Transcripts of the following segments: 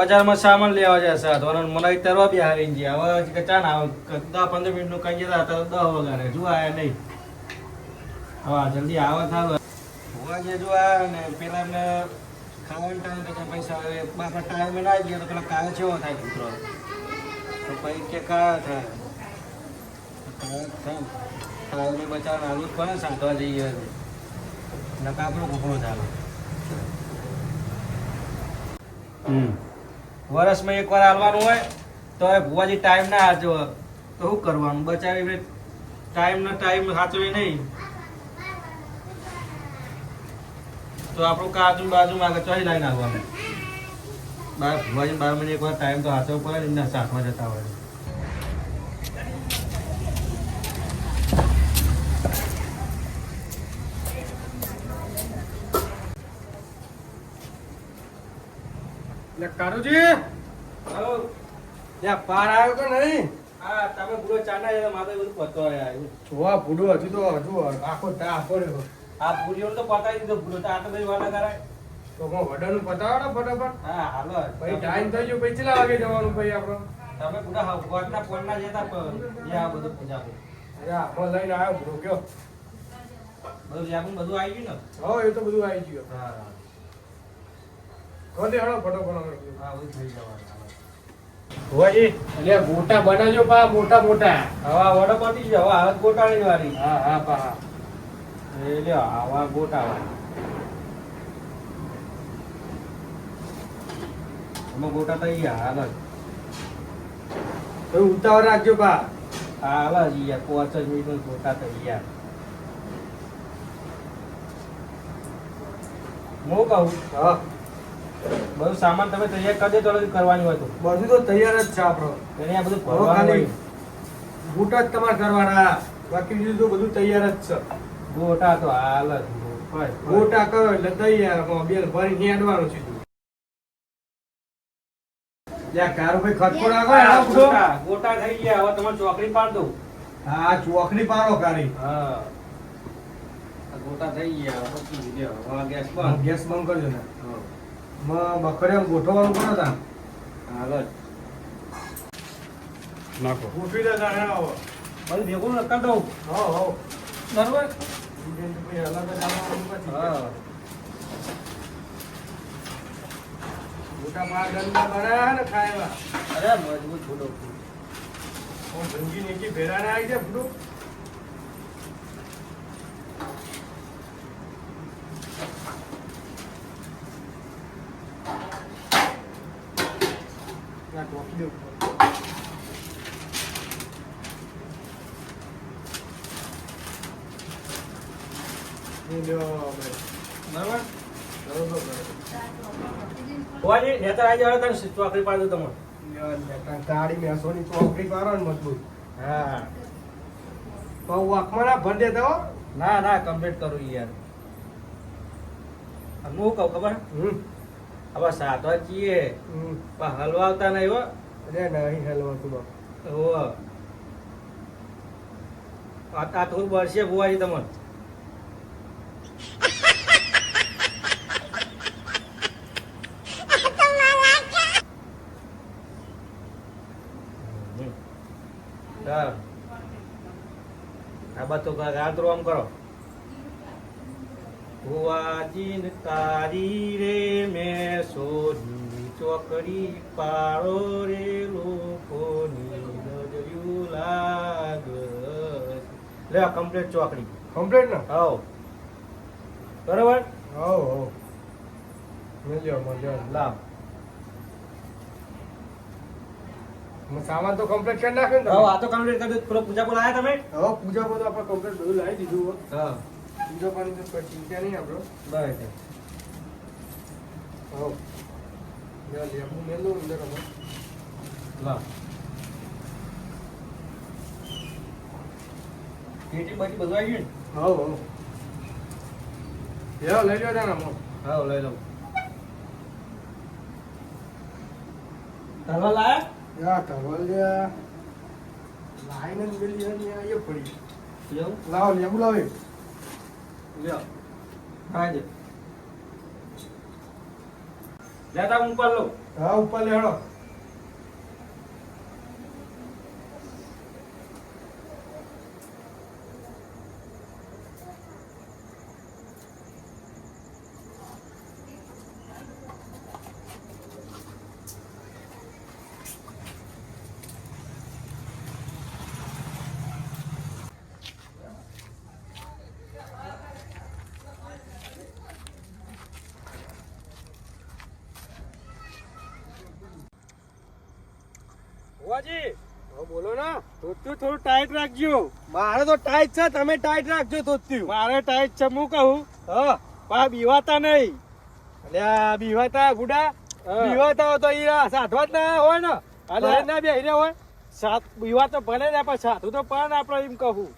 બજારમાં સામાન લેવા જશે તો મને તરવા બી હારી ગયા હવે કે ચા ના 10-15 મિનિટનું કઈ જતા હતા 10 વાગે જો આયા નહીં હા જલ્દી આવે થાવ હોવા જે જો આ ને પેલા એમને ખાવાનું ટાઈમ તો પૈસા હવે બાપા ટાઈમે ના ગયા તો પેલા કાયો ચેવો થાય કૂતરો તો પછી કે કાયો થાય કાયોને બચાવવાનું હાલું જ પડે સાંધવા જઈએ નકા આપણો કૂકડો ચાલે વર્ષમાં એકવાર હાલવાનું હોય તો હવે ભુવાજી ટાઈમ ના હાચવો તો શું કરવાનું બચાવી ટાઈમ સાચવે નહીં તો આપણું કાજુ બાજુ આગળ ચોઈ લાઈને આવવાનું ભુવાજી 12 મહિને એકવાર ટાઈમ તો હાચવો પડે ને એમના સાથમાં જતા હોય કારુજી ત્યાં પાર આવ્યો કે નહીં? હા તમે પૂરો ચાના એટલે મારે બધું પતો જોવા ભૂડો હજુ તો આખો ટાકો રહ્યો. આ પૂરીઓ તો પતાવી દીધો પૂરો તો આ તો બધી વાતા કરાય તો હું વડાનું પતાવો ને ફટાફટ. હા હાલો પછી ટાઈમ થઈ ગયો પછી કેટલા વાગે જવાનું પછી આપણો? તમે પૂરા ગોટના ફોનના જતા જ્યાં બધું પૂજા અરે આપણો લઈને આવ્યો ભૂડો કયો બધું જ્યાં બધું આવી ગયું ને હો એ તો બધું આવી ગયું. હા કોને હળો ફટાફટ. હા બધું થઈ જવાનું ભુવાજી એટલે મોટા બનાવજો પા મોટા મોટા. હવે વડો પતી ગયો હવે હાથ ગોટાળી વાળી હા હા પા એ લ્યો આવા ગોટાવા એમાં ગોટા થઈ ગયા હાલ જ તો ઉતાવળ રાખજો પા. હાલ જ યાર 5 મિનિટમાં ગોટા થઈ ગયા હું કહું હા બધું સામાન તમે તૈયાર કરી દે તો કરવાની હોય તો બધું તો તૈયાર જ છે આપણો. એને આ બધું હવે ભરવાનું ખાલી હોય બૂટ જ તમારે કરવાના બાકી બીજું તો બધું તૈયાર જ છે. ગોટા તો હાલ જ ગોટા કરો એટલે તૈયાર બેલ ભરી નેડવાનું સીધું. ત્યાં કારો ભાઈ ખટકો નાખો ને આ બધો. ગોટા થઈ ગયા હવે તમારે ચોકડી પાડ દઉં હા ચોકડી પાડો કારી. હા ગોટા થઈ ગયા પછી લ્યો હવે ગેસ બંધ ગેસ બંધ કરજો ને. બકરે ગોઠવવાનું કરો તા હાલ જ નાખો ગોઠવી દે તા આવો બધું ભેગું કરી દઉં હો હો બરોબર અલગ જ આવવાનું પછી. હા મોટા પાર ગંદા બનાયા ને ખાયવા અરે મજબૂત ફૂટો ભંગી નીચે ભેરાને આવી જાય ફૂટું. ચોકડી પાડું તમે ગાડી મેસોની ચોકડી પાડો ને મજબૂત. હા તો વાકમાં ના ભર દેતા હો. ના ના કમ્પ્લીટ કરું યાર હું કહું ખબર હવે સાતવા છીએ પણ હલવા આવતા નહીં હો અરે નહીં હલવા તું બાપ. હો આ થોડું બળશે ભુવાજી તમને આ બધું ગાતો આમ કરો ભુવાજી તારી રે મેં સોની ચોકડી પાડો રે લોકોની નજર્યું લાગ લે કમ્પ્લીટ ચોકડી કમ્પ્લીટ ને? હવ બરોબર હો હો મળ્યો લાવ સામાન તો કમ્પ્લીટ કરી નાખ્યો ને હવ આ તો કમ્પ્લીટ કરી દીધું પૂજા બોલ આયા તમે હવે પૂજા બધું આપણે કમ્પ્લીટ બધું લાવી દીધું. હા પૂજા પાણી તો કોઈ ચિંતા નહીં આપણો. બરાબર હો લેબુ મેલું અંદર હવે. લાવ કેટી બાટી બધું આવી ગયું હો હો લ્યો લઈ લ્યો તારા મો. ને હા લઈ લઉં તલવા લાયા યા ટવલ લ્યા લાઈને મેલી હે આયો પડી. એવું લાવ લેબુ લાવે. લ્યો ખાઈ દે લેતા હું ઉપર લઉં. હા ઉપર લે હેડો. ભુવાજી હવે બોલો ને. ધોતિયું થોડું ટાઈટ રાખજો. મારે તો ટાઈટ છે, તમે ટાઈટ રાખજો ધોતિયું. મારે ટાઈટ છે હું કહું. હા પા બીવાતા નહીં. અલ્યા બીવાતા બુડા, હા. બીવાતા હોય તો ઈ સાધવા જ ના હોય ને. અલ્યા. ઘરે ના બેહી રહ્યા હોય. સાત બીવા તો ભલે ને પણ સાધુ તો પણ આપણે એમ કહું.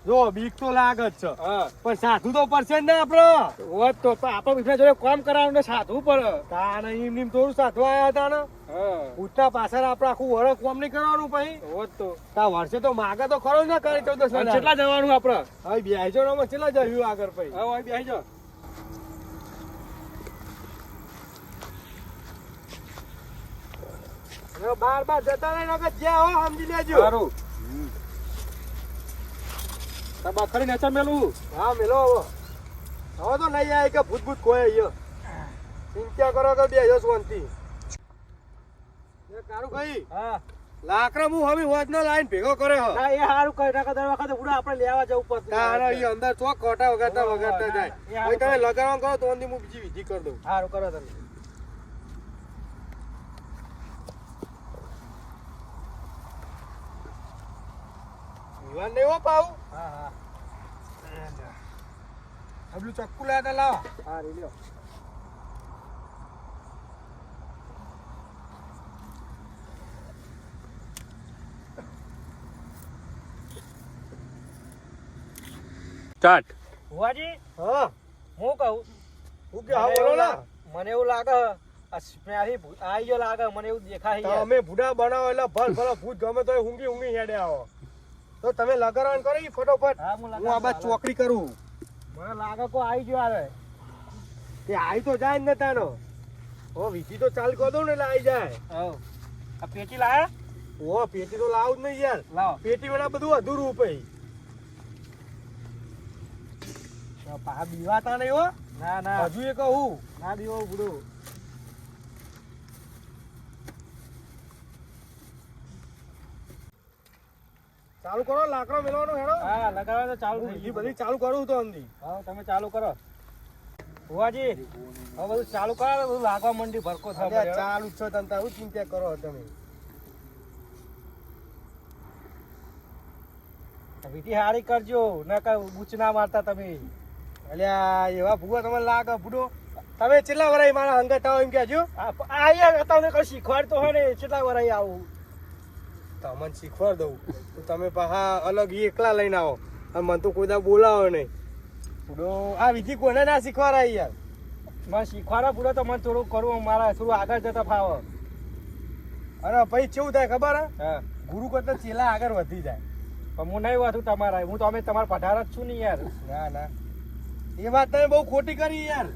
જો બીક તો લાગે જ છે, હા પણ સાધુ તો પડશે જ ને આપડે. હોત તો આપણે બીજા જોડે કામ કરાવવાનું ને સાધવું પડે. તાને એમ એમ થોડું સાધવા આયા હતા ને. હા ઉઠતા પાછળ આપણે આખું વરસ કોમ નહીં કરવાનું પછી. હોત તો તા વર્ષે તો માગે તો ખરો જ ને કરે 14 અને કેટલા જવાનું આપણે? હવે બેહજો ને કેટલા જયું આગળ પછી. હા ભાઈ બેસી જાઓ. હવે બાર જતા રહે ને જ્યાં હો સમજી લેજો. સારું. આ બખરી નેચર મેલું. હા મેલો હવે. હવે તો નહીં આવે કે ભૂત ભૂત કોઈ અહીંયા. ચિંતા કરો કે બેહજો શાંતિ. એ કારું ભાઈ હા લાકડા હું હવે હોજનો લાઈન ભેગો કરે હ. ના એ સારું કઈ નાખા દર વખતે ઉડા આપણે લેવા જવું પડતું. તારા ઈ અંદર ચોક કોટા વગાડતા વગાડતા ના, જાય. એ હવે તમે હારું લગાડવાનું કરો તો અંદી હું બીજી વિધિ કરી દઉં. સારું કરો તમે. વિવાન નહીં હો પાઉ. હા હા પેલું ચક્કુ લાયા લાવો. હા રી લ્યો. સ્ટાર્ટ. ભુવાજી હા હું કહું. હું કે હા બોલો ને. મને એવું લાગે આ સ્મેલ આઈ ગયો લાગે મને એવું દેખાય છે. તમે ભૂડા બનાવો એટલે ભલ ભલો ભૂત ગમે તો ઊંઘી ઊંઘી હેડે આવો. તો તમે લગાડવાનું કરો ઈ ફટોફટ. હા હું આ બાદ લગાડું. ચોકડી કરું. મને લાગે કો આઈ ગયો આવે. તે આઈ તો જાય જ ને તાનો. ઓ વિધિ તો ચાલ કરી દઉં ને એટલે આઈ જાય. હવ આ પેટી લાયા. ઓ પેટી તો લાવું જ નહીં યાર. લાવો. પેટી વડા બધું અધૂરું પછી. પા બીવાતા નહીં હો. ના ના હજુ એ કહું. ના દીવો બુડો. ચાલુ કરો લાકડો મેળવાનો હેડો. હા લગાડવા તો ચાલુ હું થઈ વિધિ ગયું. બધી ચાલુ કરું તો અંદી. હા તમે ચાલુ કરો. ભુવાજી હવે બધું ચાલુ કરો ને બધું લાગવા મંડી ભરકો થવા અલ્યા માંડ્યો. ચાલુ જ છો તને તારું ચિંતા કરો તમે. વિધિ હારી કરજો ન કઈ બૂચ ના મારતા તમે. અલ્યા એવા ભૂવા તમને લાગે ભૂડો. તમે કેટલા વરાય મારા હંગત આવો એમ કહેજો. આ યાર તમને કઈ શીખવાડતો હોય ને કેટલા વરાય આવું. તમને શીખવાડ દઉં તો તમે પાછા અલગ ઈ એકલા લઈને આવો. અને મને તો કોઈ દા બોલાવો નહીં. ભૂડો આ વિધિ કોને ના શીખવાડાય યાર. મને શીખવાડો પૂરો તો મને થોડું કરવું મારા થોડું આગળ જતા ફાવે. અને પછી કેવું થાય ખબર હે? હા ગુરુ કરતા ચેલા આગળ વધી જાય. પણ હું નહીં વાતું તમારા હું તો અમે તમારા પઢાર જ છું ને યાર. ના ના એ વાત તમે બહુ ખોટી કરી યાર.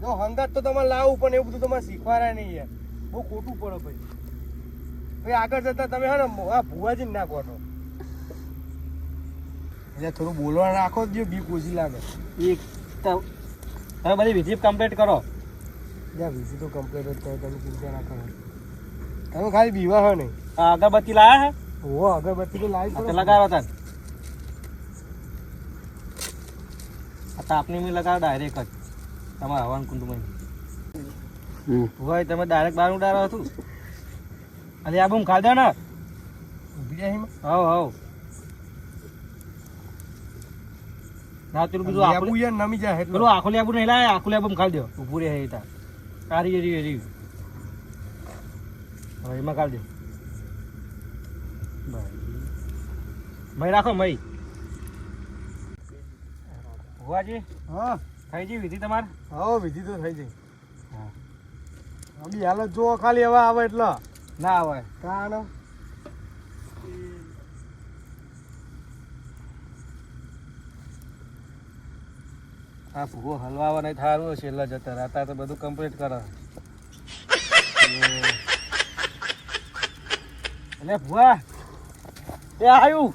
જો હંગાત તો તમારે લાવવું પણ એવું બધું તમારે શીખવાડાય નહીં યાર. બહુ ખોટું પડે પછી. પછી આગળ જતા તમે હે ને આ ભુવાજી ના કોટો. એટલે થોડું બોલવા રાખો જ બીક ઓછી લાગે. એક તમે બધી વિધિ કમ્પ્લીટ કરો. જ્યાં વિઝી તો કમ્પ્લીટ જ થાય તમે ચિંતા ના કરો. તમે ખાલી બીવા હો નહીં. આ અગરબત્તી લાયા હે. ઓ અગરબત્તી તો લાવી આ તો લગાવો તાર. આ તાપની મેં લગાવો ડાયરેક્ટ જ તમારા હવન કુંડમાં. ભાઈ તમે ડાયરેક્ટ બહાર ઉડાડો હતું. અરે આ બૂમ ખાધા ને. ઊભી જાય એમાં. હવ હવ ના પેલું બીજું આબુ આખું યાર નમી જાય એટલે. પેલું આખું લેબુ નહીં લાય આખું લેબુ ખાઈ દો ઉભું રહે તા તારી રી હવે એમાં ખાઈ દો મય રાખો મય. ભુવાજી હા થઈ ગઈ વિધિ તમારે. હા વિધિ તો થઈ જાય. હા અભી હાલ જ જુઓ ખાલી હવે આવે એટલે. ના આવે કાણ આ ભૂવો હલવા નહીં થારું છેલ્લા જતા હતા તો બધું કમ્પ્લીટ કરે. એટલે ભુવા એ આવ્યું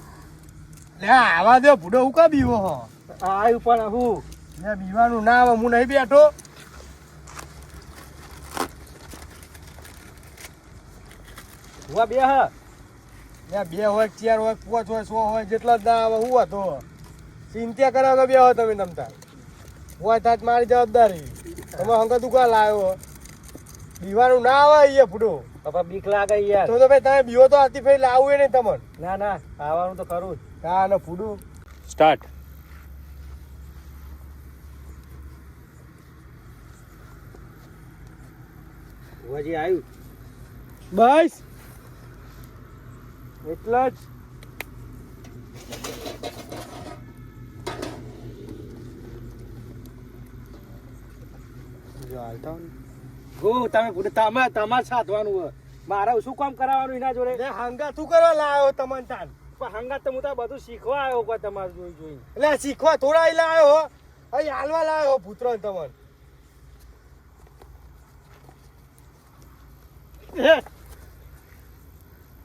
લે આવા દે ભૂડો હું કા બીવો હો આવ્યું પણ હું લે બીવાનું ના આવે હું નહીં બેઠો ભુવા બે હ લે 2 હોય 4 હોય 5 હોય 100 હોય જેટલા જ ના આવે હું હતો ચિંતા કરાવો બે હો તમે તમતા હોય તાજ મારી જવાબદારી તમે હંગા દુકાન લાવ્યો બીવાનું ના આવે અહીંયા ભૂડો પપ્પા બીક લાગે યાર તો ભાઈ તમે બીવો તો આથી ફેર લાવું નહીં તમને ના ના આવવાનું તો ખરું જ હા ને ફૂડું સ્ટાર્ટ ભુવાજી આવ્યું બસ એટલા જ ગો તમે ભૂડે તમારે સાધવાનું હોય મારે શું કામ કરાવવાનું એના જોડે લે હંગા તું કરવા લાવ્યો તમને તાન પણ હંગાત તો હું તો બધું શીખવા આવ્યો કોઈ તમારે જોઈ એટલે શીખવા થોડા અહીં લાવ્યો હો અહીં હાલવા લાવ્યો પુત્ર તમને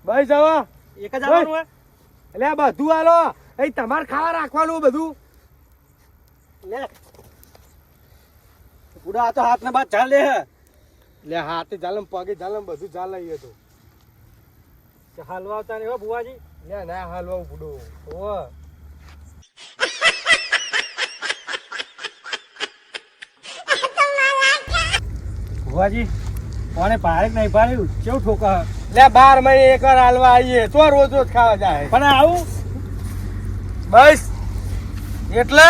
ભાઈ જવા એક જ આવવાનું હોય એટલે આ બધું હાલો અહીં તમારે ખાવા રાખવાનું બધું લે પૂરા આ તો હાથ ને બાદ ચાલે હે લે હાથે જાલમ પગે જાલમ બધું ચાલે અહીંયા તો હાલવા આવતા નહીં હો ભુવાજી લે ના હાલવા પૂડો ઓ ભુવાજી કોને પાડે કે નહીં પાડ્યું કેવું ઠોકા લે 12 મહિને એકવાર હાલવા આવીએ તો રોજ રોજ ખાવા જાય પણ આવું બસ એટલે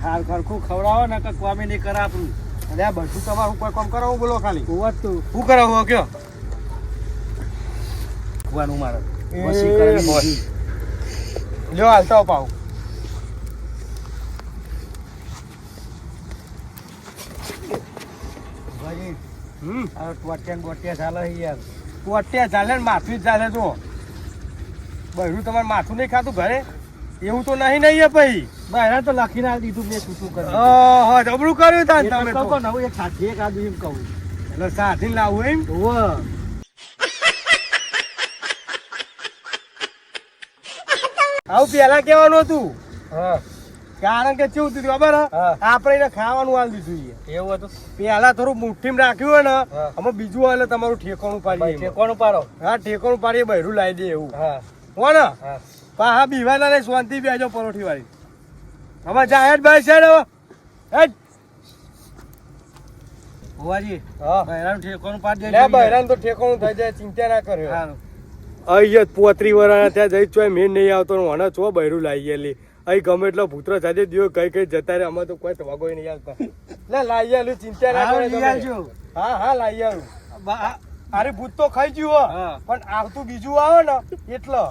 હાલ ખરખું ખવડાવો ને કે કોમે નહીં કરે આપણું અરે આ બધું તમારું કોઈ કામ કરાવું બોલો ખાલી હોવા તું શું કરાવો કયો ભુવાનું મારે એ મસી કરે બોલ. લ્યો હાલતા પાવ ભુવાજી આ ટોટિયા બોટિયા ચાલે છે યાર ટોટિયા ચાલે ને માથું જ ચાલે જો બહેરું તમારે માથું નહીં ખાતું ઘરે એવું તો નહીં નહીં પછી બહાર તો લખીને આ દીધું મેં છૂટું કરી હા જબરું કર્યું તા ને તમે તો. નવું એક સાથી એક આદુ એમ કહું એટલે સાથી લાવું એમ હોવ આવું પેલા કેવાનું હતું હા કારણ કે કેવું થયું ખબર હે? હા. આપણે એને ખાવાનું હાલ દીધું છે એવું હતું પેલા થોડું મુઠ્ઠીમાં રાખ્યું હોય ને હા. અમે બીજું હાલે તમારું ઠેકાણું પાડીએ એમાં. કોણ પાડો હા ઠેકાણું પાડીએ બહેરું લાવી દે એવું હા હો ને હા હા બીવાના ને શાંતિ બેજો પરોઠી વાળી હવે જાય જ ભાઈ છે ને હેડ. ભુવાજી હા બહેરાનું ઠેકોનું પાડી લે બહેરાન તો ઠેકાણું થઈ જાય ચિંતા ના કર્યો સારું અહીંયા 35 વર્ષના ત્યાં જઈ ચોય મેં નહીં આવતો ને મને છો બહેરું લાવી ગયેલી અહીં ગમે એટલો પુત્ર સાથે દિયો કઈ કઈ જતા રહે અમે તો કોઈ વાગો નહીં આવતા લે લાવી આલું ચિંતા ના હારું કરે લઈ તમે. આવજો. હા હા લાવી આલું હા અરે ભૂત તો ખાઈ ગયું હો હા. પણ આવતું બીજું આવે ને એટલે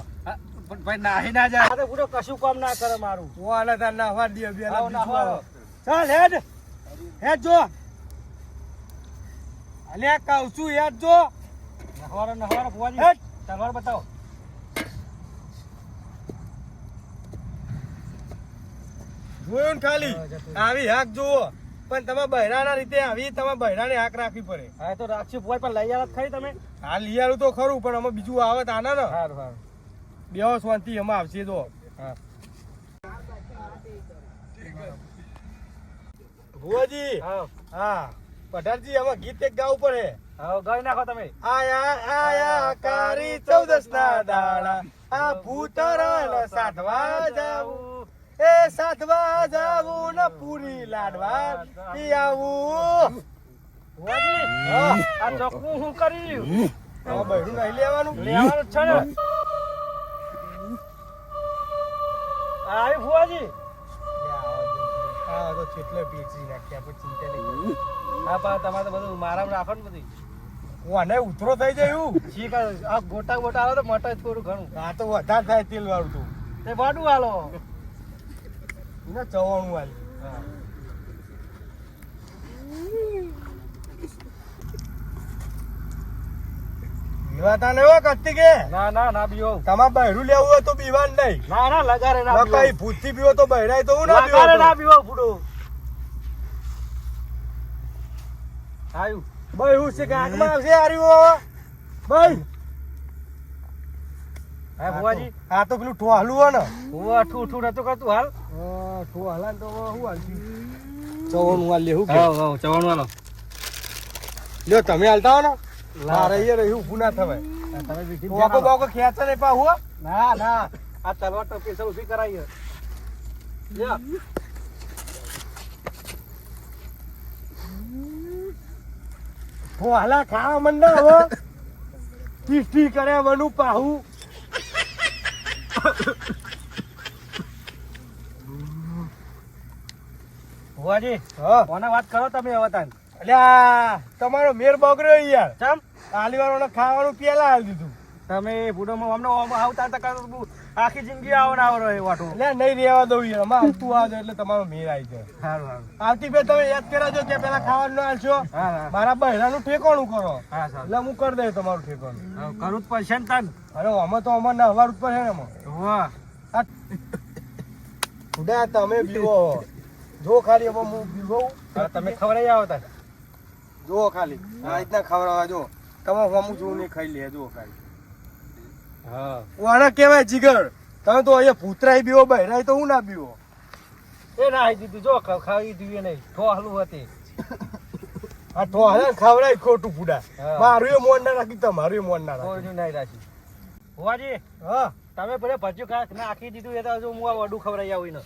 પણ ભાઈ નાહી ના જાય આ તો પૂરો કશું કામ ના કરે મારું હું આના તાર નાહવા દે બે આવો, નાહવા. ચાલ હેડ હેડ જો અલ્યા કહું છું હેડ જો નહવારો ભુવાજી હેડ. તલવાર બતાવો જોયું ને ખાલી આવી હાક જુઓ પણ તમે બહેરાના રીતે આવી તમે બહેરાને હાક રાખવી પડે હા તો રાખશું ભુવાજી પણ લઈ આવ્યા ખરી તમે હા લીયારું તો ખરું પણ અમે બીજું આવે તો આના ને સારું સારું બેહો શાંતિ એમાં આવશે તો હા ભુવાજી હા હા પઢારજી આમાં ગીત એક ગાવું પડે હા ગાઈ નાખો તમે આયા આયા કારી 14 ના દાડા આ ભૂતરાને સાધવા જાવું એ સાધવા જાવું ને પૂરી લાડવા પીયાવું ભુવાજી હા આ ચોકનું શું કર્યું આ બહેરું નહીં લેવાનું લેવાનું જ છે ને આવી ભુવાજી હા તો કેટલે પીચી નાખ્યા પણ ચિંતા નહીં કરવી. હા પણ તમારે તો બધું મારા રાખો ને બધી કોને ઉતરો થઈ જાય શી કરે આ ગોટા ગોટા આલો તો મટાય થોડું ઘણું આ તો વધારે થાય તેલ વાળું તું તે વાડું આલો એને ચવાણું વાળ હા બીવાતા નહીં હો કત્તી કે ના ના ના બીવો તમારે બહેરું લેવું હોય તો બીવાન નહીં ના ના લગારે ના કઈ બીવો ભૂતથી બીવો તો બહેરાય તો હું ના લગારે ના બીવો બીવો ફૂડો આવ્યું ભાઈ હું છે કે આગમાં આવશે આર્યું ભાઈ હા ભુવાજી આ તો પેલું ઠોહલું હોય ને ભુવા ઠૂઠું નતું કરતું હાલ ઠોહલા તો શું હાલશું ચવણું હાલ લેવું કે હા ચવાણું હાલો લ્યો તમે હાલતા હો ને મારે યાર એવું ઊભું ના થવાય તમે બીજી બોકો બોકો ખેંચે નહીં પા હું ના ના આ તલવાર તો પેસલ ઉભી કરાવી લ્યો ઠોહલા ખાવા મંડા હવે ટીસ્ટી કરે વનું પાહું ભુવાજી હા કોને વાત કરો તમે હવે તાન અલ્યા તમારો મેર બગડ્યો યાર ચમ આલીવાળાને ખાવાનું પેલા હાલ દીધું તમે બુડોમાં અમને આવતા હતા આખી જિંદગી આવો ને આવો રહે વાટો એટલે નહીં રહેવા દઉં યાર અમાર આવતું આવજો એટલે તમારો મેર આવી જાય સારું સારું આવતી બે તમે યાદ કરાજો કે પેલા ખાવાનું ના હાલશો હા હા મારા બહેરાનું ઠેકોણું કરો હા સારું એટલે હું કરી દઉં તમારું ઠેકોણું કરવું જ પડશે ને તાન અરે અમે તો અમારે નહવાર ઉપર છે ને એમાં વાહ ખુદા તમે બીવો જો ખાલી હવે હું બીવો તમે ખવડાવી આવો તાન જો ખાલી આ રીતના ખવડાવવા જો તમે હમું જો નહીં ખાઈ લે જો ખાલી હા વાણા કહેવાય જીગર તમે તો અહીંયા ભૂતરાય બીવો બહેરાય તો હું ના બીવો એ ના આવી દીધું જો ખાવી દીધું નહીં ઠોહલું હતી આ તો હાલે ખવડાય ખોટું ફૂડા હા. મારું એ મોન ના રાખી તમારું એ મોન ના રાખી કોઈનું નહીં રાખી ભુવાજી હા તમે ભલે ભજ્યું ખા નાખી દીધું એ તો હજુ હું આ વડું ખવડાવી આવું ને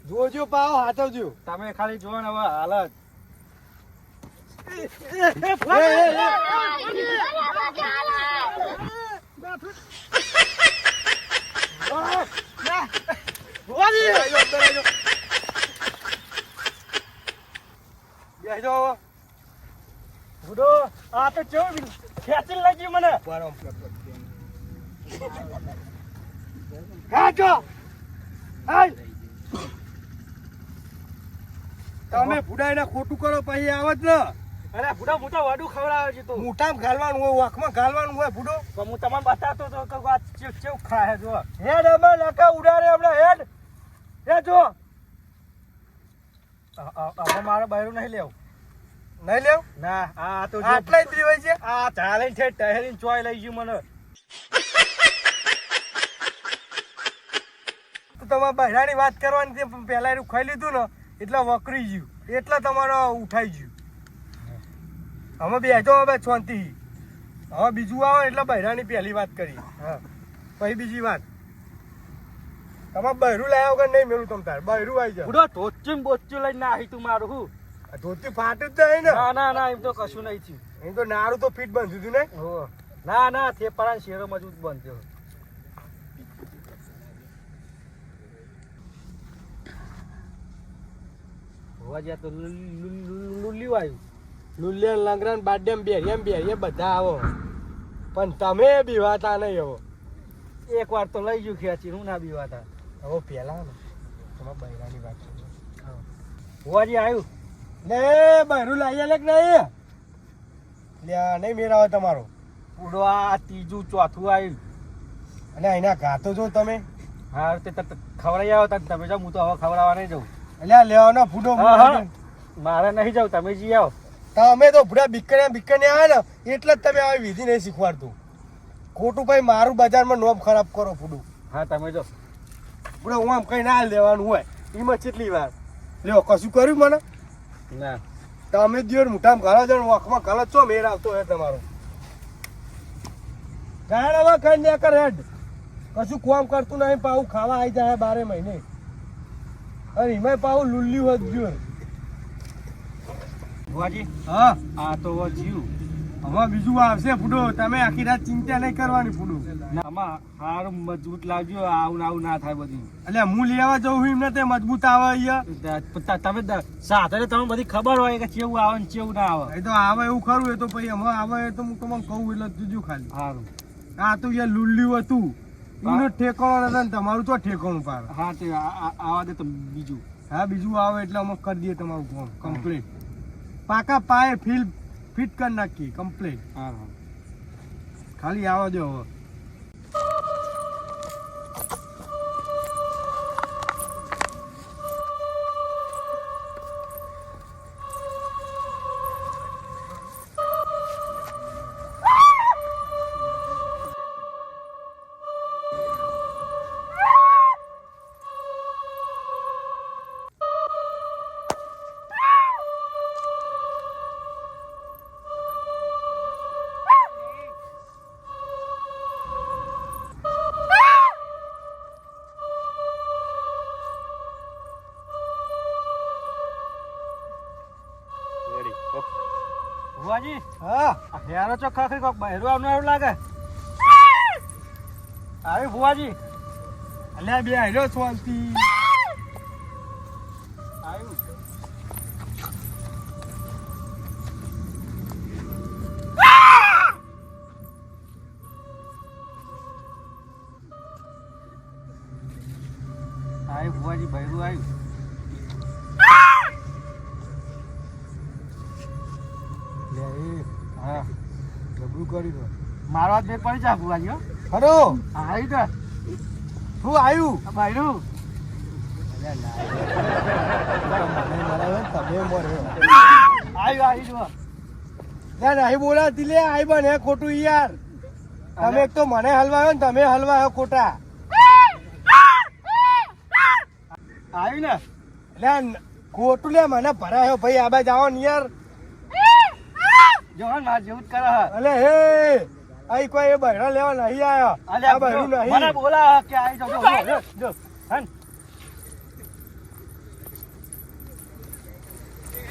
જોજો પાવ હાચવજો તમે ખાલી જુઓ ને હવે હાલત બુડો આ તો કેવું ખેંચી લાગી મને તમે ફુડાઈને ખોટું કરો પછી આવત ને અરે બુડા મોટા વાડું ખવડાવે છે તું મોટામાં ઘાલવાનું હોય વાંકમાં ઘાલવાનું હોય ફૂડો તો હું તમને બતાવતો તો કે આ કેવું ખાય જો હેડ અમાર નાકા ઉડાડે હમણાં હેડ હે જો હવે મારે બહેરું નહીં લેવું નહીં લેવ ના આ તો આટલા જ પીવાય છે આ ચાલે છે ટહેરીને ચોય લઈ ગયું મને તો તમારા બહેરાની વાત કરવાની તે પહેલા એનું ખાઈ લીધું ને એટલે વકરી ગયું એટલે તમારો ઉઠાઈ ગયું અમે બેઠો હવે શાંતિ હવે બીજું આવે એટલે બહેરાની પહેલી વાત કરી હા પછી બીજી વાત તમારે બહેરું લાવ્યા વગર નહીં મેળું તમ તાર બહેરું આવી જાય બુડો ધોચું બોચું લઈને આવી તું મારું હું ધોતી ફાટું જ નહીં ને ના ના ના એમ તો કશું નહીં થયું એમ તો નારું તો ફીટ બંધ દીધું ને હો ના ના તે પરા શેરો મજબૂત બનતો હોવા જ્યાં તો લુલ્યું આવ્યું લુલિયા લંગરા બાડેમ બેરિયા બધા આવો પણ તમે બીવાતા નહીં હવે એક વાર તો લઈ ગયું ખેંચી હું ના બીવાતા હવે પેલા ને તમારા બહેરાની વાત કરજો હોવાજી આવ્યું ને બહેરું લાવી લે કે નહીં લ્યા નહીં મેળાવે તમારો ઉડો આ ત્રીજું ચોથું આવ્યું અને એના ગાતો જો તમે હા તે ખવડાવી આવો તમે જાઓ હું તો હવે ખવડાવવા નહીં જાઉં એટલે લેવાનો ફૂડો મારે નહીં જાવ તમે જી આવો તમે તો ભૂડા બીકને આવે ને એટલે જ તમે આવી વિધિ નહીં શીખવાડતું ખોટું ભાઈ મારું બજારમાં નોબ ખરાબ કરો ફૂડું હા તમે જો ભૂડા હું આમ કઈ ના દેવાનું હોય એમાં કેટલી વાર લ્યો કશું કર્યું મને ના તમે દિયોર મોટામાં ઘણા જણ વખમાં ગલત છો મેર આવતો હોય તમારો ગાડામાં કઈ ને કર હેડ કશું કોમ કરતું નહીં પાવું ખાવા આવી જાય 12 મહિને અને એમાં પાવું લુલ્યું હોત દિયોર ભુવાજી હા આ તો જીવ હવે બીજું આવશે ફૂડો તમે આખી રાત ચિંતા નહીં કરવાની ફૂડો આમાં સારું મજબૂત લાવજો આવું ને આવું ના થાય બધું એટલે હું લેવા જઉં છું એમને તે મજબૂત આવે અહીંયા તમે સાથે તમે બધી ખબર હોય કે કેવું આવે ને કેવું ના આવે એ તો આવે એવું ખરું એ તો પછી અમે આવે તો હું તમને કહું એટલે જુજુ ખાલી સારું આ તો યાર લુલ્યું હતું એનું ઠેકાણું નથી ને તમારું તો ઠેકાણું પાર હા તે આવા દે તો બીજું હા બીજું આવે એટલે અમે કરી દઈએ તમારું કામ કમ્પ્લીટ પાકા પાયે ફિટ કરી નાખીએ કમ્પ્લીટ હા ખાલી આવવા દો હવે ભુવાજી હા આ હેરો ચો ખાખરી કોક બહેરું આવનારું લાગે આવી ભુવાજી અલ્યા બે આવ્યો શાંતિ આવ્યું આવ્યું ભુવાજી બહેરું આવ્યું લે એ હા જબરું કરી દો મારો હાથ બે પડી જા ભુવાજી હો ખરો આવી તો શું આવ્યું આ બહેરું તમે મર્યો આવી જો યાર નહીં બોલાતી લે આઈ બને ખોટું યાર તમે એક તો મને હલવાયો ને તમે હલવાયો ખોટા આવી ને એટલે ખોટું લે મને ભરાયો ભાઈ આ બાજુ આવો ને યાર જો ને માર જેવું જ કરે હે અલે હે આઈ કોઈ એ બહેરા લેવા નહીં આયો આ બહેરું મને નહીં બોલા કે આવી જાવ જો હન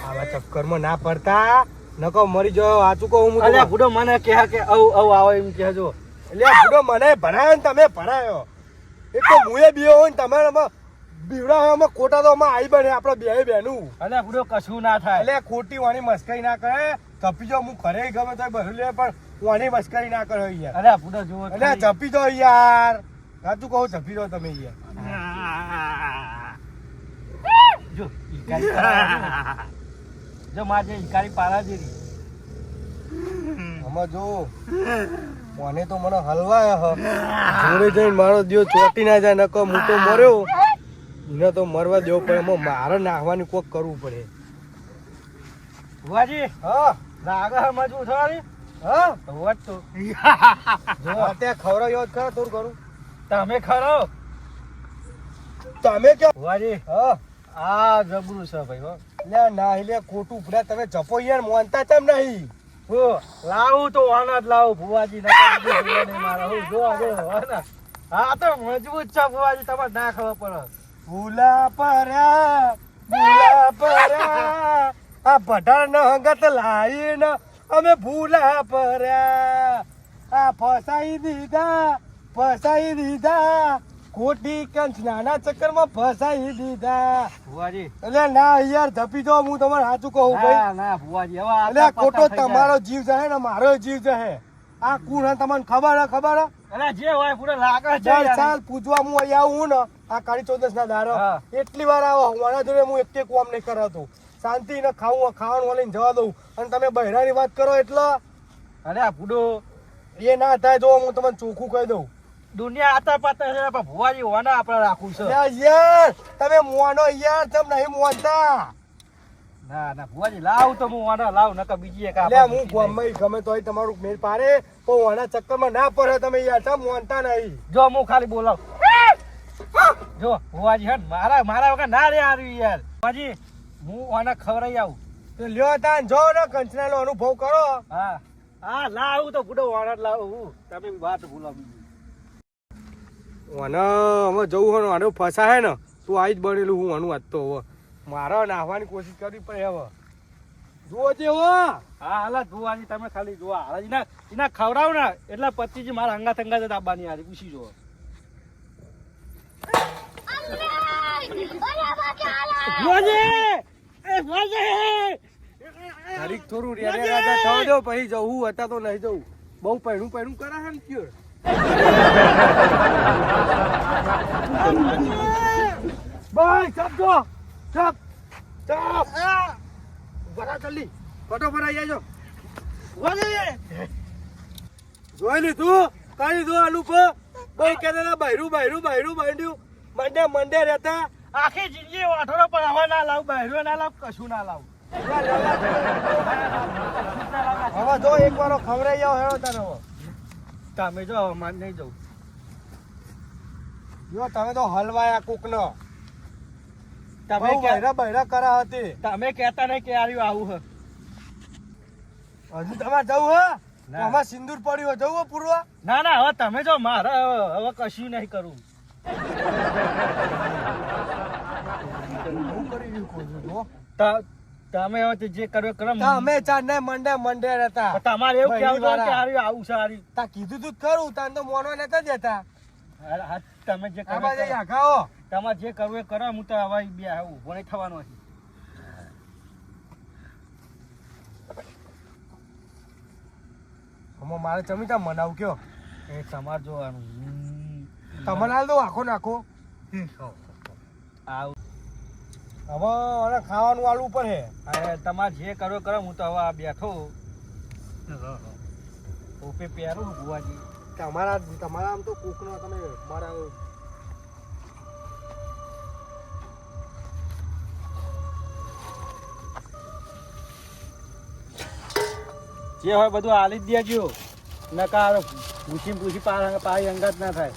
આવા ચક્કરમાં ના પડતા નકો મરી જાવ આચું કહું હું અલ્યા બુડો મને કહે કે આવ આવો એમ કહેજો એટલે બુડો મને ભરાયો ને તમે ભરાયો એક તો મુએ બીયો હોય ને તમારે બીવડાવામાં ખોટા તો આમાં આઈ બને આપડે બે બેનું અલ્યા બુડો કશું ના થાય એટલે ખોટી વાણી મસ્કરી ના કરે ચપી જો હું ઘરે ગમે તો બધું લે પણ વાણી મસ્કરી ના કરો યાર અલ્યા બુડો જુઓ એટલે ચપી દો યાર સાચું કહું ચપી દો તમે યાર જો ઈકારી પારા જો માજે ઈકારી પારા જેરી આમાં જો મને તો મને હલવાય હ જોડે જઈને મારો દિયો ચોટી ના જાય નકો હું તો મર્યો એને તો મરવા દેવો પડે એમાં મારે નાખવાની કોક કરવું પડે ભુવાજી હા લાગે હે મજબૂત થોડી હા હોત તો જો અત્યારે ખવડાવ્યો જ ખરા થોડું કરું તમે ખરો તમે ક્યાં ભુવાજી હા આ જબરું છે ભાઈ હો લે ના લે ખોટું ઉપડ્યા તમે જપો યાર મોનતા કેમ નહીં હો લાવું તો વાના જ લાવું ભુવાજી નકર બીજું જોઈએ નહીં મારે હું જો વાના હા તો મજબૂત છે ભુવાજી તમારે ના ખબર પડે ભૂલા પર્યા આ ભટાર ન હંગત લાઈ ન અમે ભૂલા પર્યા આ ફસાઈ દીધા ખોટી કંચ નાના ચક્કરમાં ફસાઈ દીધા ભુવાજી એટલે ના યાર ધપી દો હું તમારે સાચું કહું ના ભાઈ ના ભુવાજી હવે આ એટલે તો ખોટો પત્તા થઈ જાય. તમારો જીવ જહે ને મારો જીવ જહે આ કુણ હે તમને ખબર હે અરે જે હોય પૂરો લાગે છે દર યાર. સાલ પૂજવા હું અહીંયા આવું ને આ કાળી ચૌદસ ના દારો હા. એટલી વાર આવો મારા જોડે હું એક કોમ નહીં કરાતો શાંતિ ને ખાવાનું લઈને જવા દઉં અને તમે બહેરાની વાત કરો એટલે અરે આ બુડો એ ના થાય જો હું તમને ચોખ્ખું કહી દઉં દુનિયા આતા પાતા છે પણ ભુવાજી હોના આપણે રાખવું છે યાર તમે મોનો યાર તમે નહીં મોનતા ના ના ભુવાજી લાવ તો હું હોના લાવ નકર બીજી એક એટલે હું ગમે તોય તમારું મેળ પાડે પણ ઓના ચક્કરમાં ના પડે તમે યાર તમે મોનતા નહીં જો હું ખાલી બોલાવ જો ભુવાજી હે ને મારા વગર ના રે આર્યું યાર ભુવાજી હું હોના ખવરાઈ આવું તો લ્યો તાન જો ને કંચનાનો અનુભવ કરો હા હા લાવું તો બુડો હોના જ લાવું તમે વાત બોલાવ બીજી ઓને અમે જવું હોય આનો ફસા હે ને તું આઈ જ બનેલું હું આનું વાંચતો હવે મારે નાહવાની કોશિશ કરવી પડે હવે જુઓ જે હો હા હાલા ભુવાજી તમે ખાલી જોવા હાલા એના ખવડાવ ને એટલે પતિજી મારા અંગા થંગા જ દાબાની હારી પૂછી જો તારીખ થોડું રેડે રાજા થવા દો પછી જવું હતા તો નહીં જવું બહુ પૈણું કરા હે ને ક્યોર ભાઈ ચપ જો ચપ ભરા જલ્દી ફટોફટ આવી જાજો જોઈ લીધું કઈ લીધું આલુ પર ભાઈ કે બહેરું બાંધ્યું મંડે રહેતા આખી જિંદગી વાઠોડો પણ હવા ના લાવ બહેરો ના લાવ કશું ના લાવ હવે જો એક વાર ખવડાઈ જાવ હેરો તારે હવે તમે જો માન નહીં જવું જો તમે તો હલવાયા કુક નો તમે બહેરા કરા હતી તમે કહેતા નહીં કે આવ્યું આવું હે હજુ તમારે જવું હે ના. આમાં સિંદૂર પડ્યું હોય જવું હે પૂરવા ના ના હવે તમે જો મારે હવે કશું નહીં કરવું હું કરી રહ્યું કહું છું જો. તમે હવે તો જે કરો એ કરો. અમે ચાંદે મંડે હતા. તમારે એવું ભાઈ કેવું છે કે વાળા. હારું આવું છે હારી. તા કીધું તું જ ખરું, તાન તો મોનવા નતા જતા. હા, તમે જે આ કરો એ બાજુ કરો. આઘાઓ. તમારે જે કરવું એ કરો. હું તો હવે બે ઉભો નહીં થવાનો છે. હમો મારે ચમીતા મનાવું કયો. એ તમારે જોવાનું. તમને હાલ દો આખો નાખો. આવું હવે હવે ખાવાનું આલવું પડે. અરે તમારે જે કરો એ કરો. હું તો હવે આ બેઠો ટોપી પહેરું ભુવાજી. તમારા આમ તો કોકનો તમે મારા જે હોય બધું હાલી જ દેજો. નકા પૂછી પારી અંગાત ના થાય.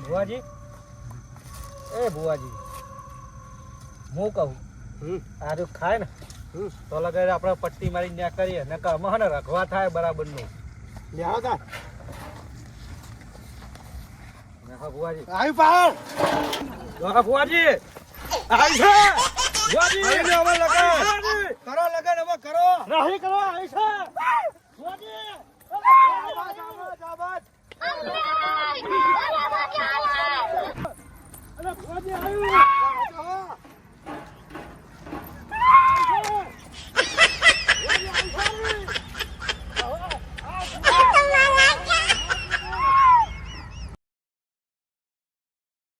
ભુવાજી, એ ભુવાજી, હું કહું આ જો ખાય ને તો લગાડે આપણે પટ્ટી મારી ત્યાં કરીએ ને અમે ને રખવા થાય બરાબર નું. લ્યાવો તા હા ભુવાજી, આવી પાર હા ભુવાજી, આવી છે ભુવાજી, આવી લ્યો, હવે લગન કરો, લગન હવે કરો. રાહી કરો, આવી છે ભુવાજી.